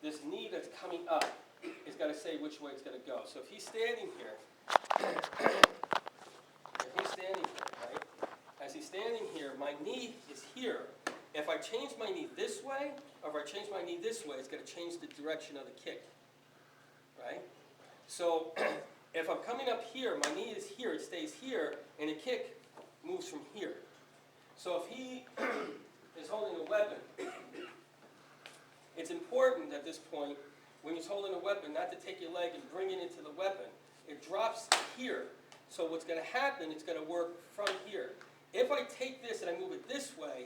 this knee that's coming up is going to say which way it's going to go. So if he's standing here, right? As he's standing here, my knee is here. If I change my knee this way, or if I change my knee this way, it's going to change the direction of the kick, right? So if I'm coming up here, my knee is here, it stays here, and the kick moves from here. So if he is holding a weapon, it's important at this point, when he's holding a weapon, not to take your leg and bring it into the weapon. It drops here. So what's going to happen, it's going to work from here. If I take this and I move it this way,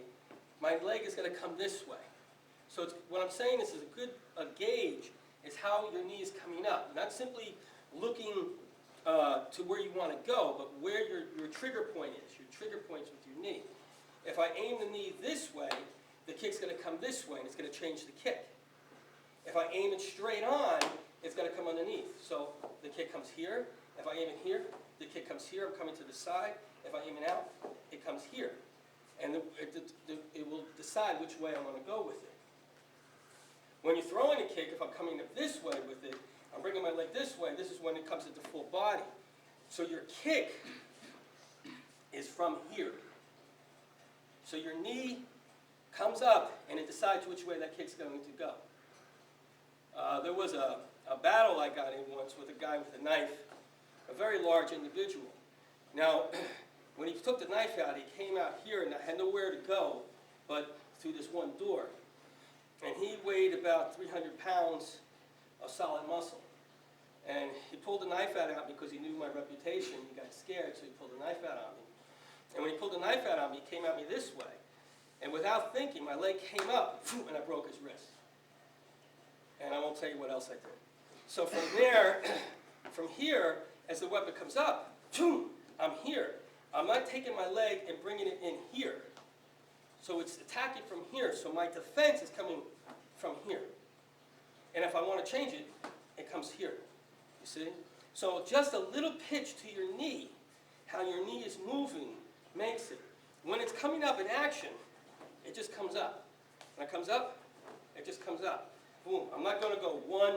my leg is going to come this way. So what I'm saying is a good gauge is how your knee is coming up. Not simply looking to where you want to go, but where your trigger point is. Your trigger point's with your knee. If I aim the knee this way, the kick's going to come this way, and it's going to change the kick. If I aim it straight on, it's going to come underneath. So the kick comes here. If I aim it here, the kick comes here. I'm coming to the side. If I aim it out, it comes here. And it will decide which way I want to go with it. When you're throwing a kick, if I'm coming up this way with it, I'm bringing my leg this way, this is when it comes into full body. So your kick is from here. So your knee comes up, and it decides which way that kick's going to go. There was a battle I got in once with a guy with a knife, a very large individual. Now, when he took the knife out, he came out here, and I had nowhere to go but through this one door. And he weighed about 300 pounds of solid muscle. And he pulled the knife out on me because he knew my reputation. He got scared, so he pulled the knife out on me. And when he pulled the knife out on me, he came at me this way. And without thinking, my leg came up, and I broke his wrist. And I won't tell you what else I did. So from there, from here, as the weapon comes up, I'm here. I'm not taking my leg and bringing it in here. So it's attacking from here. So my defense is coming from here. And if I want to change it, it comes here. You see? So just a little pitch to your knee, how your knee is moving, makes it. When it's coming up in action, it just comes up. When it comes up, it just comes up. Boom. I'm not going to go 1,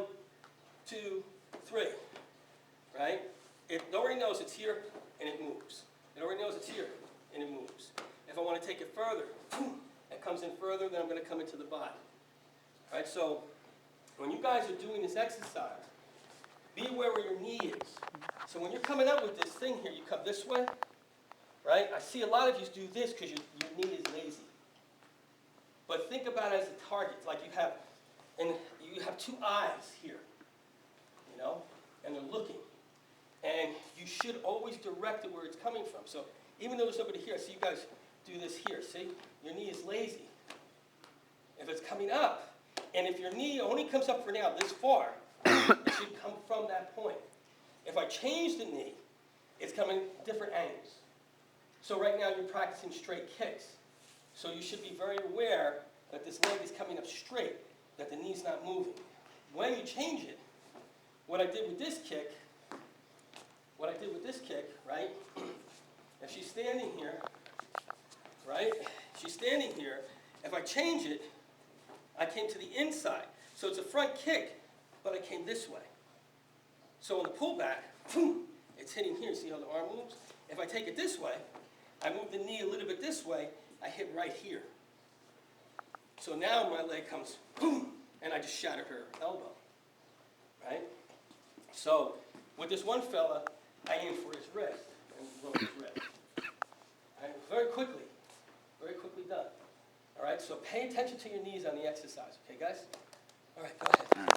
2, 3. Right? It already knows it's here, and it moves. It already knows it's here, and it moves. If I want to take it further, it comes in further, then I'm going to come into the body. Right? So when you guys are doing this exercise, be aware where your knee is. So when you're coming up with this thing here, you come this way. Right? I see a lot of you do this because your knee is lazy. But think about it as a target. Like you have two eyes here, you know, and they're looking. And you should always direct it where it's coming from. So even though there's nobody here, I see you guys do this here. See? Your knee is lazy. If it's coming up, and if your knee only comes up for now this far, it should come from that point. If I change the knee, it's coming different angles. So right now you're practicing straight kicks. So you should be very aware that this leg is coming up straight, that the knee's not moving. When you change it, what I did with this kick, right, if she's standing here, right, if I change it, I came to the inside. So it's a front kick, but I came this way. So on the pullback, it's hitting here. See how the arm moves? If I take it this way, I move the knee a little bit this way, I hit right here. So now my leg comes, boom, and I just shattered her elbow, right? So with this one fella, I aimed for his wrist and broke his wrist. Right? Very quickly done. All right, so pay attention to your knees on the exercise, okay, guys? All right, go ahead.